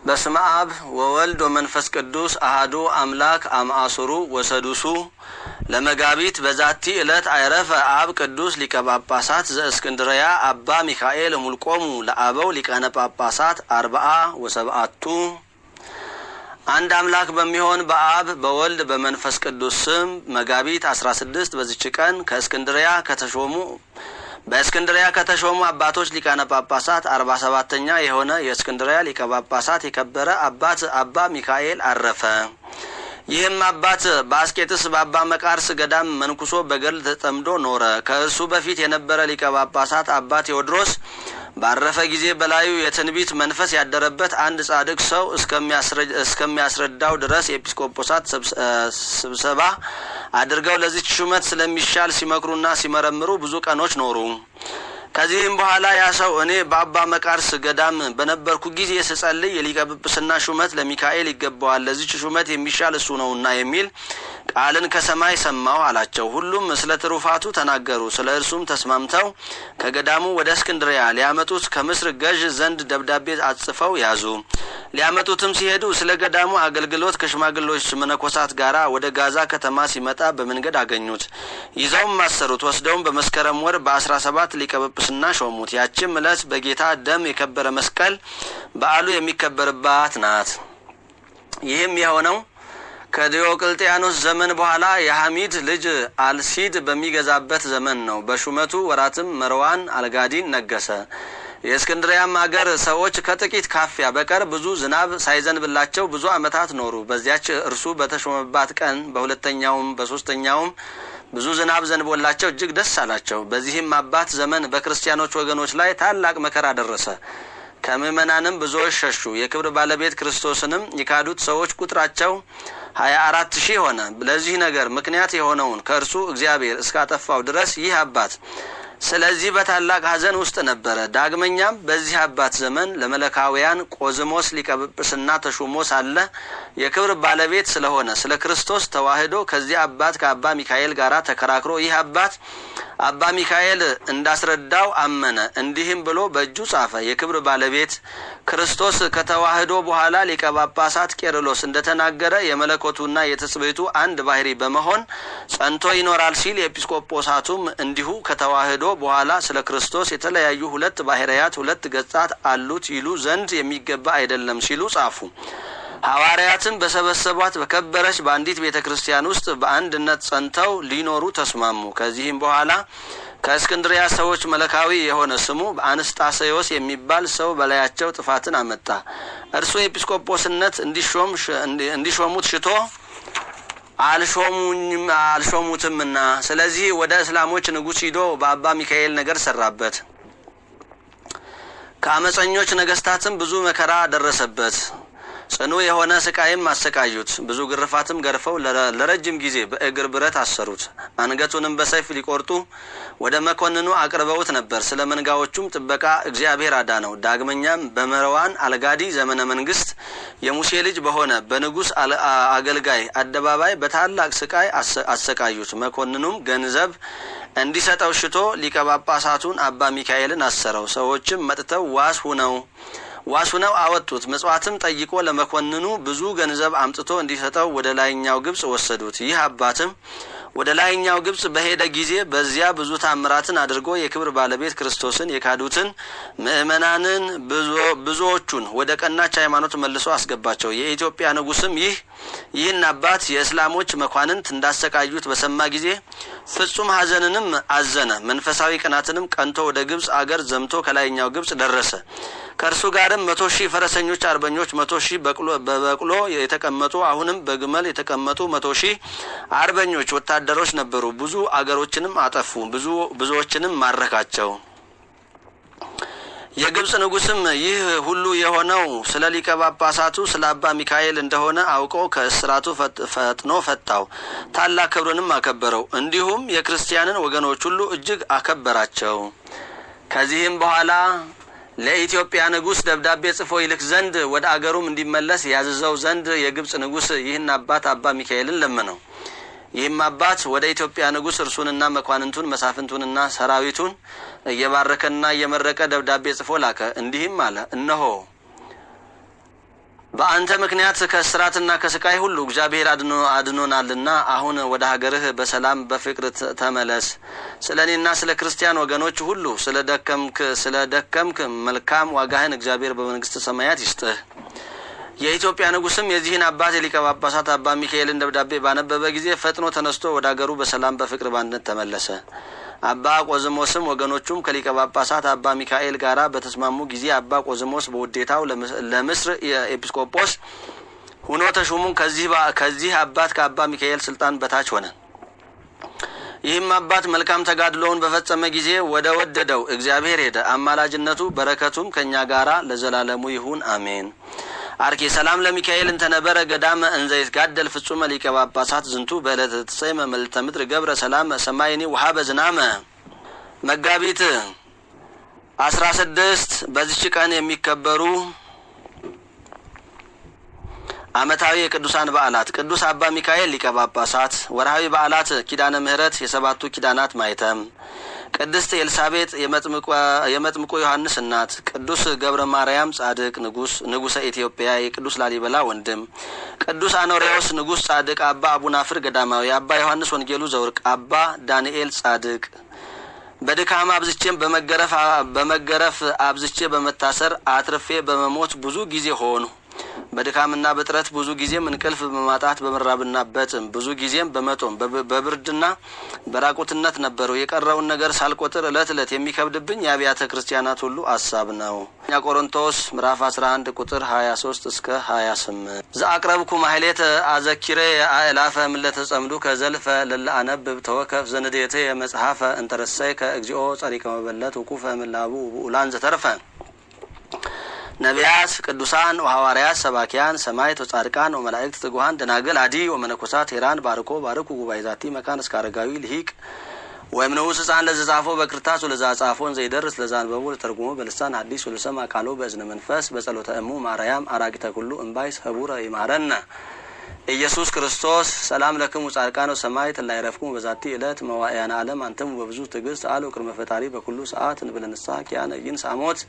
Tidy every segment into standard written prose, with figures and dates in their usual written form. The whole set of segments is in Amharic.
በስመ አብ ወወልድ ወመንፈስ ቅዱስ አሐዱ አምላክ አምአሱሩ ወሰዱሱ ለመጋቢት በዛቲ ዕለት አይረፈ አብ ቅዱስ ሊቀ ጳጳሳት ዘእስክንድርያ አባ ሚካኤል ሙልቆሙ ለአበው ሊቃነ ጳጳሳት 47 አንድ አምላክ በሚሆን በአብ በወልድ በመንፈስ ቅዱስ ስም መጋቢት 16 በዚች ቀን በእስክንድርያ ከተሾሙ አባቶች ሊቃነ ጳጳሳት 47ኛ የሆነ የእስክንድርያ ሊቀ ጳጳሳት የከበረ አባት አባ ሚካኤል አረፈ። ይህም አባት በአስቄጥስ በአባ መቃርስ ገዳም መንኩሶ በገድል ተጠምዶ ኖረ። ከእርሱ በፊት የነበረ ሊቀ ጳጳሳት አባ ቴዎድሮስ ባረፈ ጊዜ በላዩ የትንቢት መንፈስ ያደረበት አንድ ጻድቅ ሰው እስከሚያስረዳው ድረስ የኤጲስቆጶሳት ስብሰባ አድርገው ለዚህ ሹመት ስለሚሻል ሲመክሩና ሲመረምሩ ብዙ ቀኖች ኖሩ። ከዚህም በኋላ ያ ሰው እኔ በአባ መቃርስ ገዳም በነበርኩ ጊዜ ስጸልይ የሊቀ ጵጵስና ሹመት ለሚካኤል ይገባዋል፣ ለዚህ ሹመት የሚሻል እሱ ነውና የሚል ቃልን ከሰማይ ሰማሁ አላቸው። ሁሉም ስለ ትሩፋቱ ተናገሩ። ስለ እርሱም ተስማምተው ከገዳሙ ወደ እስክንድርያ ሊያመጡት ከምስር ገዥ ዘንድ ደብዳቤ አጽፈው ያዙ። ሊያመጡትም ሲሄዱ ስለ ገዳሙ አገልግሎት ከሽማግሌዎች መነኮሳት ጋር ወደ ጋዛ ከተማ ሲመጣ በመንገድ አገኙት። ይዘውም አሰሩት። ወስደውም በመስከረም ወር በ17 ሊቀ ጵጵስና ሾሙት። ያችም ዕለት በጌታ ደም የከበረ መስቀል በዓሉ የሚከበርባት ናት። ይህም የሆነው ከዲዮቅልጥያኖስ ዘመን በኋላ የሐሚድ ልጅ አልሲድ በሚገዛበት ዘመን ነው። በሹመቱ ወራትም መርዋን አልጋዲን ነገሰ። የእስክንድርያም አገር ሰዎች ከጥቂት ካፊያ በቀር ብዙ ዝናብ ሳይዘንብላቸው ብዙ ዓመታት ኖሩ። በዚያች እርሱ በተሾመባት ቀን በሁለተኛውም በሶስተኛውም ብዙ ዝናብ ዘንቦላቸው እጅግ ደስ አላቸው። በዚህም አባት ዘመን በክርስቲያኖች ወገኖች ላይ ታላቅ መከራ ደረሰ። ከምእመናንም ብዙዎች ሸሹ። የክብር ባለቤት ክርስቶስንም የካዱት ሰዎች ቁጥራቸው 24,000 ሆነ። ለዚህ ነገር ምክንያት የሆነውን ከእርሱ እግዚአብሔር እስካጠፋው ድረስ ይህ አባት ስለዚህ በታላቅ ሐዘን ውስጥ ነበረ። ዳግመኛም በዚህ አባት ዘመን ለመለካውያን ቆዝሞስ ሊቀ ጵጵስና ተሹሞ ሳለ የክብር ባለቤት ስለሆነ ስለ ክርስቶስ ተዋህዶ ከዚህ አባት ከአባ ሚካኤል ጋር ተከራክሮ ይህ አባት አባ ሚካኤል እንዳስረዳው አመነ። እንዲህም ብሎ በእጁ ጻፈ። የክብር ባለቤት ክርስቶስ ከተዋህዶ በኋላ ሊቀ ጳጳሳት ቄርሎስ እንደተናገረ የመለኮቱና የትስብእቱ አንድ ባህሪ በመሆን ጸንቶ ይኖራል ሲል ኤጲስቆጶሳቱም እንዲሁ ከተዋህዶ በኋላ ስለ ክርስቶስ የተለያዩ ሁለት ባህሪያት ሁለት ገጻት አሉት ይሉ ዘንድ የሚገባ አይደለም ሲሉ ጻፉ። ሐዋርያትን በሰበሰቧት በከበረች በአንዲት ቤተ ክርስቲያን ውስጥ በአንድነት ጸንተው ሊኖሩ ተስማሙ። ከዚህም በኋላ ከእስክንድርያ ሰዎች መለካዊ የሆነ ስሙ አንስጣሴዎስ የሚባል ሰው በላያቸው ጥፋትን አመጣ። እርሱ ኤጲስቆጶስነት እንዲሾሙት ሽቶ አልሾሙትምና፣ ስለዚህ ወደ እስላሞች ንጉሥ ሂዶ በአባ ሚካኤል ነገር ሰራበት። ከአመፀኞች ነገስታትም ብዙ መከራ ደረሰበት። ጽኑ የሆነ ስቃይም አሰቃዩት። ብዙ ግርፋትም ገርፈው ለረጅም ጊዜ በእግር ብረት አሰሩት። አንገቱንም በሰይፍ ሊቆርጡ ወደ መኮንኑ አቅርበውት ነበር። ስለ መንጋዎቹም ጥበቃ እግዚአብሔር አዳነው። ዳግመኛም በመርዋን አልጋዲ ዘመነ መንግስት የሙሴ ልጅ በሆነ በንጉሥ አገልጋይ አደባባይ በታላቅ ስቃይ አሰቃዩት። መኮንኑም ገንዘብ እንዲሰጠው ሽቶ ሊቀ ጳጳሳቱን አባ ሚካኤልን አሰረው። ሰዎችም መጥተው ዋስ ሁነው አወጡት። ምጽዋትም ጠይቆ ለመኮንኑ ብዙ ገንዘብ አምጥቶ እንዲሰጠው ወደ ላይኛው ግብጽ ወሰዱት። ይህ አባትም ወደ ላይኛው ግብጽ በሄደ ጊዜ በዚያ ብዙ ታምራትን አድርጎ የክብር ባለቤት ክርስቶስን የካዱትን ምእመናንን ብዙዎቹን ወደ ቀናች ሃይማኖት መልሶ አስገባቸው። የኢትዮጵያ ንጉስም ይህን አባት የእስላሞች መኳንንት እንዳሰቃዩት በሰማ ጊዜ ፍጹም ሐዘንንም አዘነ። መንፈሳዊ ቅናትንም ቀንቶ ወደ ግብጽ አገር ዘምቶ ከላይኛው ግብጽ ደረሰ። ከእርሱ ጋርም 100,000 ፈረሰኞች አርበኞች፣ 100,000 በበቅሎ የተቀመጡ አሁንም በግመል የተቀመጡ 100,000 አርበኞች ወታደሮች ነበሩ። ብዙ አገሮችንም አጠፉ፣ ብዙዎችንም ማረካቸው። የግብጽ ንጉስም ይህ ሁሉ የሆነው ስለ ሊቀ ጳጳሳቱ ስለ አባ ሚካኤል እንደሆነ አውቆ ከእስራቱ ፈጥኖ ፈታው፣ ታላቅ ክብርንም አከበረው። እንዲሁም የክርስቲያንን ወገኖች ሁሉ እጅግ አከበራቸው። ከዚህም በኋላ ለኢትዮጵያ ንጉስ ደብዳቤ ጽፎ ይልክ ዘንድ ወደ አገሩም እንዲመለስ ያዘዘው ዘንድ የግብጽ ንጉስ ይህን አባት አባ ሚካኤልን ለመነው። ይህም አባት ወደ ኢትዮጵያ ንጉስ እርሱንና መኳንንቱን መሳፍንቱንና ሰራዊቱን እየባረከና እየመረቀ ደብዳቤ ጽፎ ላከ። እንዲህም አለ፣ እነሆ በአንተ ምክንያት ከስራትና ከስቃይ ሁሉ እግዚአብሔር አድኖናልና አሁን ወደ ሀገርህ በሰላም በፍቅር ተመለስ። ስለኔና ስለ ክርስቲያን ወገኖች ሁሉ ስለደከምክ መልካም ዋጋህን እግዚአብሔር በመንግስተ ሰማያት ይስጥህ። የኢትዮጵያ ንጉስም የዚህን አባት የሊቀ ጳጳሳት አባ ሚካኤልን ደብዳቤ ባነበበ ጊዜ ፈጥኖ ተነስቶ ወደ ሀገሩ በሰላም በፍቅር ባንድነት ተመለሰ። አባ ቆዝሞስም ወገኖቹም ከሊቀ ጳጳሳት አባ ሚካኤል ጋራ በተስማሙ ጊዜ አባ ቆዝሞስ በውዴታው ለምስር የኤጲስቆጶስ ሆኖ ተሾሙ። ከዚህ አባት ከአባ ሚካኤል ስልጣን በታች ሆነ። ይህም አባት መልካም ተጋድሎውን በፈጸመ ጊዜ ወደ ወደደው እግዚአብሔር ሄደ። አማላጅነቱ በረከቱም ከኛ ጋራ ለዘላለሙ ይሁን አሜን። አርኬ ሰላም ለሚካኤል እንተነበረ ገዳመ እንዘይት ጋደል ፍጹመ ሊቀ ጳጳሳት ዝንቱ በዕለተ ተሰይመ መልዕልተ ምድር ገብረ ሰላም ሰማይኒ ወሀበ ዝናመ። መጋቢት 16 በዚች ቀን የሚከበሩ ዓመታዊ የቅዱሳን በዓላት ቅዱስ አባ ሚካኤል ሊቀ ጳጳሳት። ወርሃዊ በዓላት ኪዳነ ምሕረት የሰባቱ ኪዳናት ማይተም፣ ቅድስት ኤልሳቤጥ የመጥምቁ ዮሐንስ እናት፣ ቅዱስ ገብረ ማርያም ጻድቅ ንጉሰ ኢትዮጵያ የቅዱስ ላሊበላ ወንድም፣ ቅዱስ አኖሬዎስ ንጉስ ጻድቅ፣ አባ አቡናፍር ገዳማዊ፣ አባ ዮሐንስ ወንጌሉ ዘወርቅ፣ አባ ዳንኤል ጻድቅ። በድካም አብዝቼም በመገረፍ አብዝቼ በመታሰር አትርፌ በመሞት ብዙ ጊዜ ሆኑ። በድካምና በጥረት ብዙ ጊዜም እንቅልፍ በማጣት በመራብና በጥም ብዙ ጊዜም በመጦም በብርድና በራቁትነት ነበሩ። የቀረውን ነገር ሳልቆጥር እለት የሚከብድብኝ የአብያተ ክርስቲያናት ሁሉ አሳብ ነው። ቆሮንቶስ ምዕራፍ 11 ቁጥር 23 እስከ 28 ዘአቅረብኩ ማህሌተ አዘኪሬ አእላፈ ምለተ ጸምዱ ከዘልፈ ለለአነብብ ተወከፍ ዘንዴተ የመጽሐፈ እንተረሰይ ከእግዚኦ ጸሪቀ መበለት ውቁፈ ምላቡ ኡላን ዘተርፈ ነቢያት ቅዱሳን ወሐዋርያት ሰባኪያን ሰማዕታት ወጻድቃን ወመላእክት ትጉሃን ደናግል አዲ ወመነኮሳት ሄራን ባርኮ ጉባኤ ዛቲ መካን እስከ አረጋዊ ልሂቅ ወእምነውስ ሕፃን ለዘጻፎ በክርታስ ወለዘጻፎን ዘይደርስ ለዛንበቡ ለተርጉሞ በልሳን ሐዲስ ወለሰማ ቃሎ በእዝነ መንፈስ በጸሎተ እሙ ማርያም አራቂተ ኩሉ እምባይስ ህቡረ ይማረነ ኢየሱስ ክርስቶስ። ሰላም ለክሙ ጻድቃን ወሰማዕታት ላይረፍኩ በዛቲ ዕለት መዋዕያነ ዓለም አንተሙ በብዙ ትዕግስት አሉ ቅድመ ፈጣሪ በኩሉ ሰዓት እንብለንሳ ኪያነ ይንሳሞት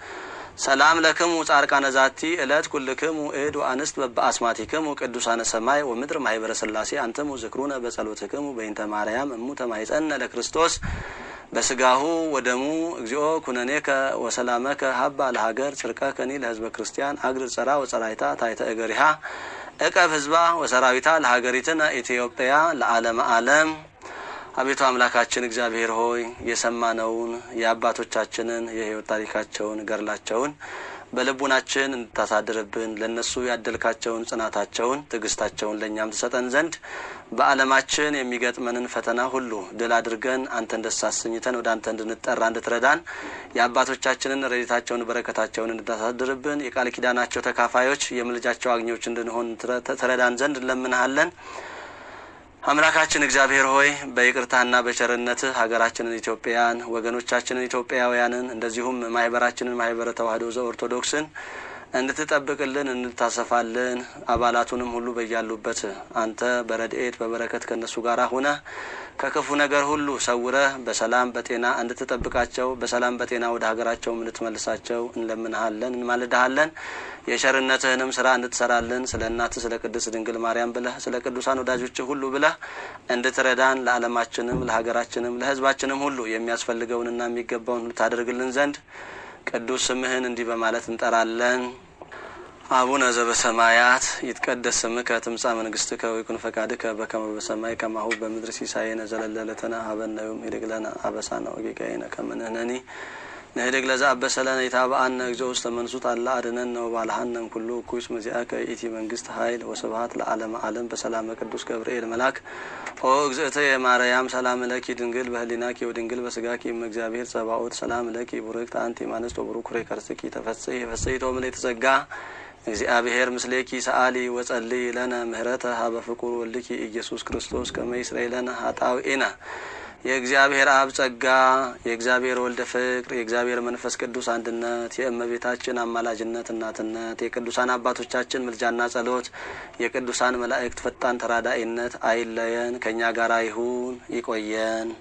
ሰላም ለክሙ ጻድቃነ ዛቲ ዕለት ኩልክሙ እድ ወአንስት በአስማቲክሙ ቅዱሳነ ሰማይ ወምድር ማህበረ ሥላሴ አንተሙ ዝክሩነ በጸሎትክሙ በእንተ ማርያም እሙ ተማይጸነ ለክርስቶስ በስጋሁ ወደሙ እግዚኦ ኩነኔከ ወሰላመከ ሀባ ለሀገር ጽርቀከኒ ለህዝበ ክርስቲያን አግር ጸራ ወጸራይታ ታይተ እገሪሃ እቀብ ህዝባ ወሰራዊታ ለሀገሪትነ ኢትዮጵያ ለዓለመ ዓለም። አቤቱ አምላካችን እግዚአብሔር ሆይ የሰማነውን የአባቶቻችንን የህይወት ታሪካቸውን ገርላቸውን በልቡናችን እንድታሳድርብን ለነሱ ያደልካቸውን ጽናታቸውን ትዕግስታቸውን ለእኛም ትሰጠን ዘንድ በዓለማችን የሚገጥመንን ፈተና ሁሉ ድል አድርገን አንተን ደስ አሰኝተን ወደ አንተ እንድንጠራ እንድትረዳን የአባቶቻችንን ረድኤታቸውን በረከታቸውን እንድታሳድርብን የቃል ኪዳናቸው ተካፋዮች የምልጃቸው አግኞች እንድንሆን ትረዳን ዘንድ እንለምንሃለን። አምላካችን እግዚአብሔር ሆይ በይቅርታና በቸርነትህ ሀገራችንን ኢትዮጵያን ወገኖቻችንን ኢትዮጵያውያንን እንደዚሁም ማህበራችንን ማህበረ ተዋሕዶ ዘኦርቶዶክስን እንድትጠብቅልን እንድታሰፋልን አባላቱንም ሁሉ በያሉበት አንተ በረድኤት በበረከት ከነሱ ጋር ሆነ ከክፉ ነገር ሁሉ ሰውረህ በሰላም በጤና እንድትጠብቃቸው በሰላም በጤና ወደ ሀገራቸው እንድትመልሳቸው እንለምንሃለን እንማልድሃለን። የቸርነትህንም ስራ እንድትሰራልን ስለ እናትህ ስለ ቅድስት ድንግል ማርያም ብለህ ስለ ቅዱሳን ወዳጆች ሁሉ ብለህ እንድትረዳን ለዓለማችንም ለሀገራችንም ለሕዝባችንም ሁሉ የሚያስፈልገውንና የሚገባውን ታደርግልን ዘንድ ቅዱስ ስምህን እንዲህ በማለት እንጠራለን። አቡነ ዘበሰማያት ይትቀደስ ስምከ ትምጻእ መንግስትከ ወይኩን ፈቃድከ በከመ በሰማይ ከማሁ በምድር ሲሳየነ ዘለለ ዕለትነ ሀበነ ዮም ኅድግ ለነ አበሳነ ወጌጋየነ ከመ ንሕነኒ ንኅድግ ለዘአበሰለነ ኢታብአነ እግዚኦ ውስተ መንሱት አላ አድኅነነ ወባልሐነ እምኩሉ እኩይ መዚአከ ኢቲ መንግስት ኃይል ወስብሐት ለዓለመ ዓለም በሰላመ ቅዱስ ገብርኤል መልአክ ኦ እግዝእትየ ማርያም ሰላም ለኪ ድንግል በህሊናኪ ወድንግል በስጋኪ እምእግዚአብሔር ጸባኦት ሰላም ለኪ ቡርክት አንቲ እምአንስት ወቡሩክ ፍሬ ከርሥኪ ተፈሥሒ ፍሥሕት ምልዕተ ጸጋ እግዚአብሔር ምስሌኪ ሰአሊ ወጸልይ ለነ ምህረተ ሀበ ፍቁር ወልድኪ ኢየሱስ ክርስቶስ ከመ ይስረይ ለነ ኃጣውኢነ። የእግዚአብሔር አብ ጸጋ የእግዚአብሔር ወልድ ፍቅር የእግዚአብሔር መንፈስ ቅዱስ አንድነት የእመቤታችን አማላጅነት እናትነት የቅዱሳን አባቶቻችን ምልጃና ጸሎት የቅዱሳን መላእክት ፈጣን ተራዳኢነት አይለየን፣ ከኛ ጋር ይሁን ይቆየን።